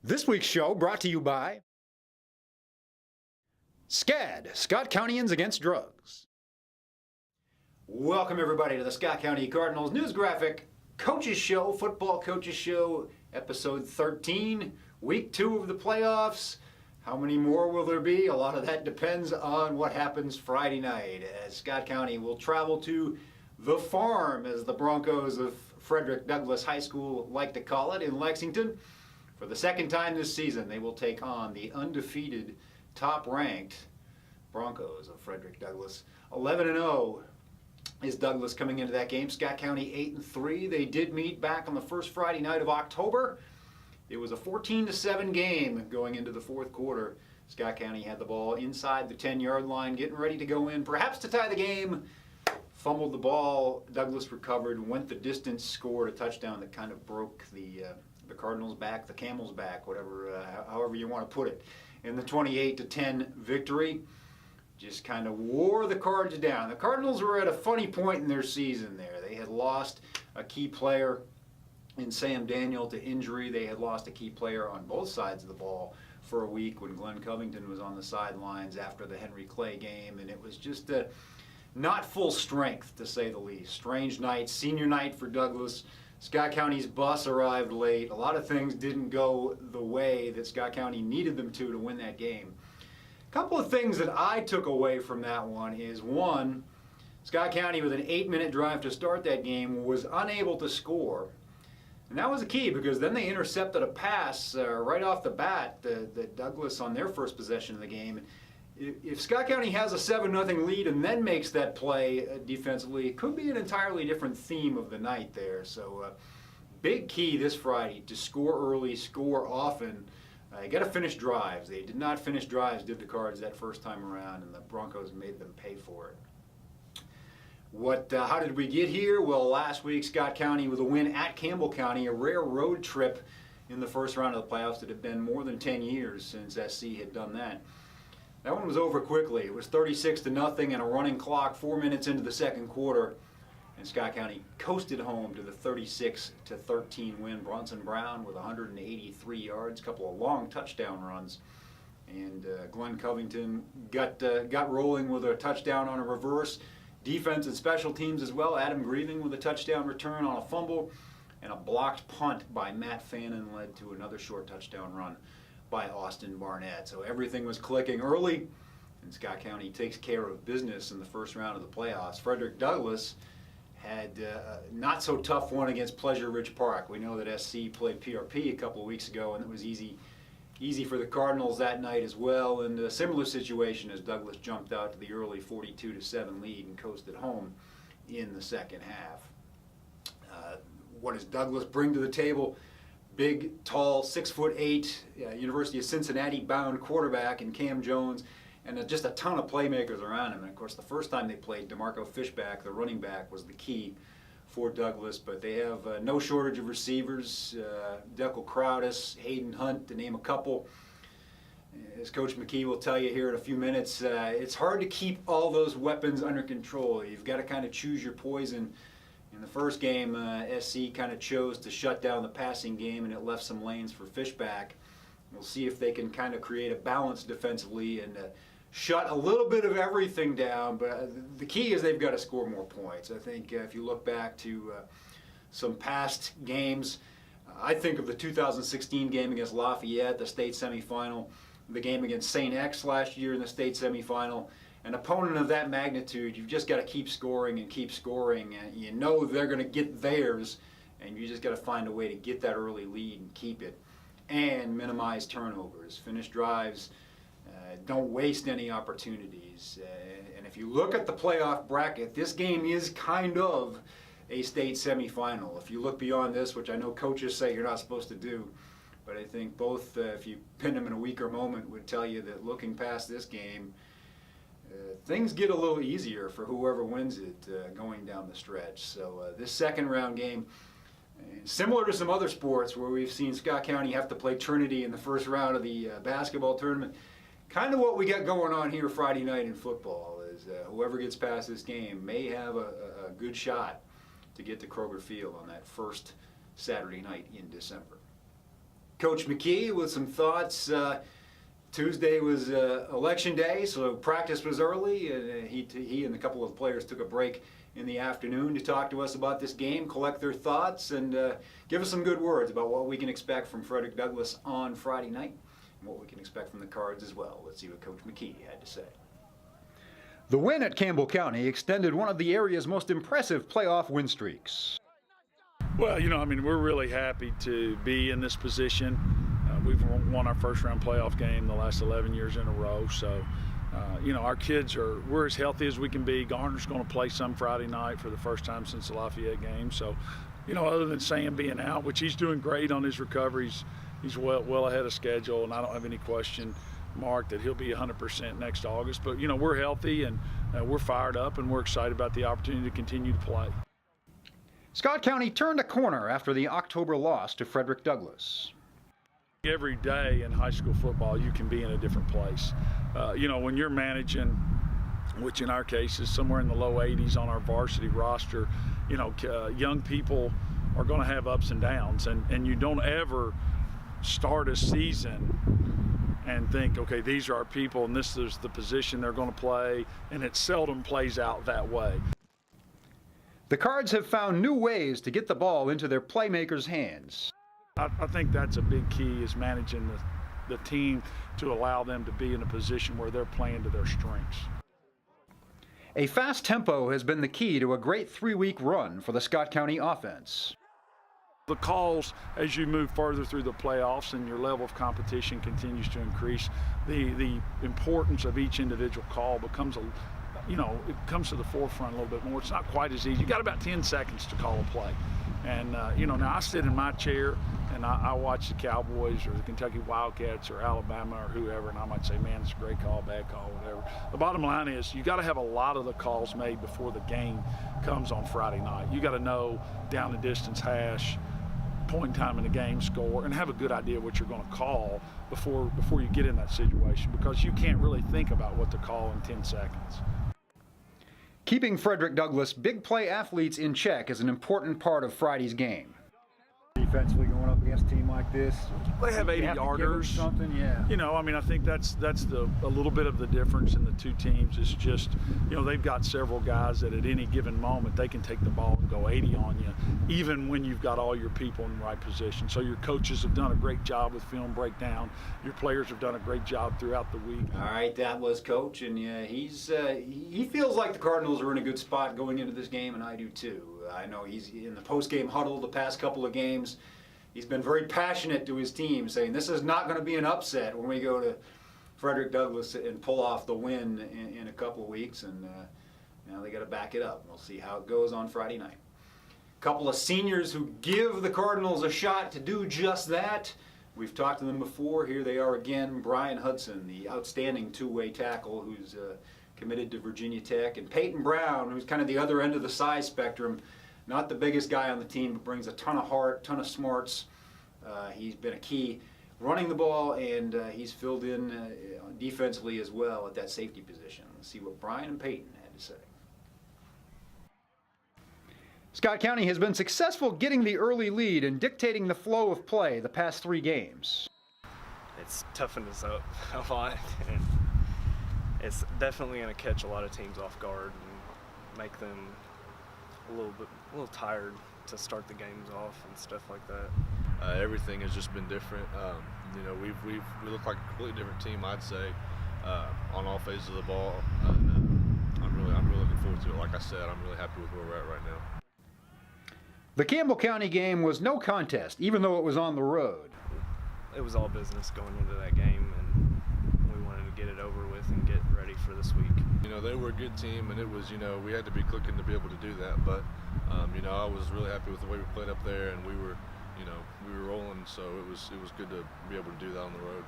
This week's show brought to you by SCAD, Scott Countyans Against Drugs. Welcome everybody to the Scott County Cardinals News Graphic Coaches Show, Football Coaches Show, Episode 13, Week 2 of the playoffs. How many more will there be? A lot of that depends on what happens Friday night, as Scott County will travel to the farm, as the Broncos of Frederick Douglass High School like to call it, in Lexington. For the second time this season, they will take on the undefeated, top-ranked Broncos of Frederick Douglass. 11-0 is Douglass coming into that game. Scott County 8-3. They did meet back on the first Friday night of October. It was a 14-7 game going into the fourth quarter. Scott County had the ball inside the 10-yard line, getting ready to go in, perhaps to tie the game. Fumbled the ball. Douglass recovered, went the distance, scored a touchdown that kind of broke the Cardinals' back, the Camel's back, whatever, however you want to put it. In the 28-10 victory, just kind of wore the Cards down. The Cardinals were at a funny point in their season there. They had lost a key player in Sam Daniel to injury. They had lost a key player on both sides of the ball for a week when Glenn Covington was on the sidelines after the Henry Clay game, and it was just not full strength, to say the least. Strange night, senior night for Douglass. Scott County's bus arrived late. A lot of things didn't go the way that Scott County needed them to win that game. A couple of things that I took away from that one is, one, Scott County with an 8-minute drive to start that game was unable to score. And that was a key, because then they intercepted a pass right off the bat that Douglass on their first possession of the game. If Scott County has a 7-0 lead and then makes that play defensively, it could be an entirely different theme of the night there. So big key this Friday to score early, score often. You got to finish drives. They did not finish drives, did the Cards, that first time around, and the Broncos made them pay for it. How did we get here? Well, last week Scott County with a win at Campbell County, a rare road trip in the first round of the playoffs. It had been more than 10 years since SC had done that. That one was over quickly. It was 36-0 and a running clock 4 minutes into the second quarter, and Scott County coasted home to the 36-13 win. Bronson Brown with 183 yards, a couple of long touchdown runs, and Glenn Covington got rolling with a touchdown on a reverse. Defense and special teams as well. Adam Grieving with a touchdown return on a fumble, and a blocked punt by Matt Fannin led to another short touchdown run by Austin Barnett. So everything was clicking early, and Scott County takes care of business in the first round of the playoffs. Frederick Douglass had a not so tough one against Pleasure Ridge Park. We know that SC played PRP a couple of weeks ago, and it was easy for the Cardinals that night as well. And a similar situation as Douglass jumped out to the early 42-7 lead and coasted home in the second half. What does Douglass bring to the table? Big, tall, 6'8", University of Cincinnati-bound quarterback in Cam Jones, and just a ton of playmakers around him. And of course, the first time they played, DeMarco Fishback, the running back, was the key for Douglass. But they have no shortage of receivers. Deckel Crowdis, Hayden Hunt, to name a couple. As Coach McKee will tell you here in a few minutes, it's hard to keep all those weapons under control. You've got to kind of choose your poison. In the first game, SC kind of chose to shut down the passing game, and it left some lanes for Fishback. We'll see if they can kind of create a balance defensively and shut a little bit of everything down. But the key is they've got to score more points. I think if you look back to some past games, I think of the 2016 game against Lafayette, the state semifinal, the game against St. X last year in the state semifinal. An opponent of that magnitude, you've just got to keep scoring and keep scoring. And you know they're going to get theirs, and you just got to find a way to get that early lead and keep it, and minimize turnovers, finish drives, don't waste any opportunities. And if you look at the playoff bracket, this game is kind of a state semifinal. If you look beyond this, which I know coaches say you're not supposed to do, but I think both, if you pin them in a weaker moment, would tell you that looking past this game, things get a little easier for whoever wins it going down the stretch. So this second round game, similar to some other sports where we've seen Scott County have to play Trinity in the first round of the basketball tournament, kind of what we got going on here Friday night in football is whoever gets past this game may have a good shot to get to Kroger Field on that first Saturday night in December. Coach McKee with some thoughts. Tuesday was election day, so practice was early, and he and a couple of players took a break in the afternoon to talk to us about this game, collect their thoughts, and give us some good words about what we can expect from Frederick Douglass on Friday night, and what we can expect from the Cards as well. Let's see what Coach McKee had to say. The win at Campbell County extended one of the area's most impressive playoff win streaks. Well, we're really happy to be in this position. We've won our first round playoff game the last 11 years in a row. So, our kids we're as healthy as we can be. Garner's going to play some Friday night for the first time since the Lafayette game. So, other than Sam being out, which he's doing great on his recovery, he's well ahead of schedule, and I don't have any question, Mark, that he'll be 100% next August. But, we're healthy, and we're fired up, and we're excited about the opportunity to continue to play. Scott County turned a corner after the October loss to Frederick Douglass. Every day in high school football, you can be in a different place. When you're managing, which in our case is somewhere in the low 80s on our varsity roster, young people are going to have ups and downs, and you don't ever start a season and think, okay, these are our people and this is the position they're going to play, and it seldom plays out that way. The Cards have found new ways to get the ball into their playmakers' hands. I think that's a big key, is managing the team to allow them to be in a position where they're playing to their strengths. A fast tempo has been the key to a great 3-week run for the Scott County offense. The calls, as you move further through the playoffs and your level of competition continues to increase, the importance of each individual call becomes it comes to the forefront a little bit more. It's not quite as easy. You got about 10 seconds to call a play. And, now I sit in my chair and I watch the Cowboys or the Kentucky Wildcats or Alabama or whoever, and I might say, man, it's a great call, bad call, whatever. The bottom line is you got to have a lot of the calls made before the game comes on Friday night. You got to know down the distance hash, point in time in the game, score, and have a good idea what you're going to call before you get in that situation, because you can't really think about what to call in 10 seconds. Keeping Frederick Douglass big play athletes in check is an important part of Friday's game. Defensively going up against a team like this, they have 80 yarders. Something, yeah. I think that's a little bit of the difference in the two teams. Is just, they've got several guys that at any given moment they can take the ball and go 80 on you, even when you've got all your people in the right position. So your coaches have done a great job with film breakdown. Your players have done a great job throughout the week. All right, that was Coach, and he feels like the Cardinals are in a good spot going into this game, and I do too. I know he's in the post-game huddle the past couple of games. He's been very passionate to his team, saying this is not going to be an upset when we go to Frederick Douglass and pull off the win in a couple of weeks, and now they got to back it up. We'll see how it goes on Friday night. A couple of seniors who give the Cardinals a shot to do just that. We've talked to them before. Here they are again. Brian Hudson, the outstanding two-way tackle who's committed to Virginia Tech, and Peyton Brown, who's kind of the other end of the size spectrum. Not the biggest guy on the team, but brings a ton of heart, ton of smarts. He's been a key running the ball, and he's filled in defensively as well at that safety position. Let's see what Brian and Peyton had to say. Scott County has been successful getting the early lead and dictating the flow of play the past 3 games. It's toughened us up a lot, and it's definitely going to catch a lot of teams off guard and make them a little tired to start the games off and stuff like that. Everything has just been different. We look like a completely different team, I'd say, on all phases of the ball. I'm really looking forward to it. Like I said, I'm really happy with where we're at right now. The Campbell County game was no contest, even though it was on the road. It was all business going into that game, and we wanted to get it over with and get ready for this week. They were a good team, and it was, we had to be clicking to be able to do that. But, I was really happy with the way we played up there, and we were rolling, so it was good to be able to do that on the road.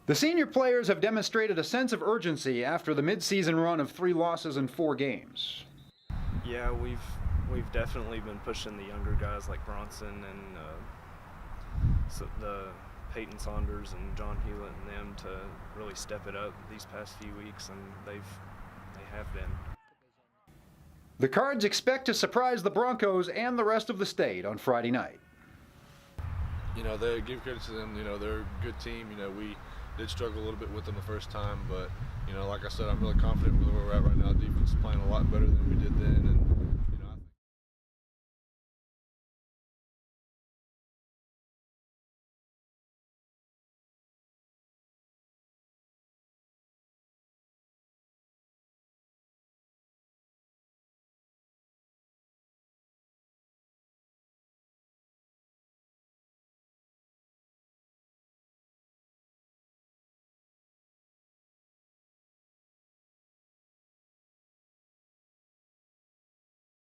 The senior players have demonstrated a sense of urgency after the mid-season run of 3 losses in 4 games. Yeah, we've definitely been pushing the younger guys like Bronson and the Peyton Saunders and John Hewlett and them to really step it up these past few weeks, and they have been. The Cards expect to surprise the Broncos and the rest of the state on Friday night. you know, they give credit to them. You know, they're a good team. You know, we did struggle a little bit with them the first time, but you know, like I said, I'm really confident with where we're at right now. Defense is playing a lot better than we did then.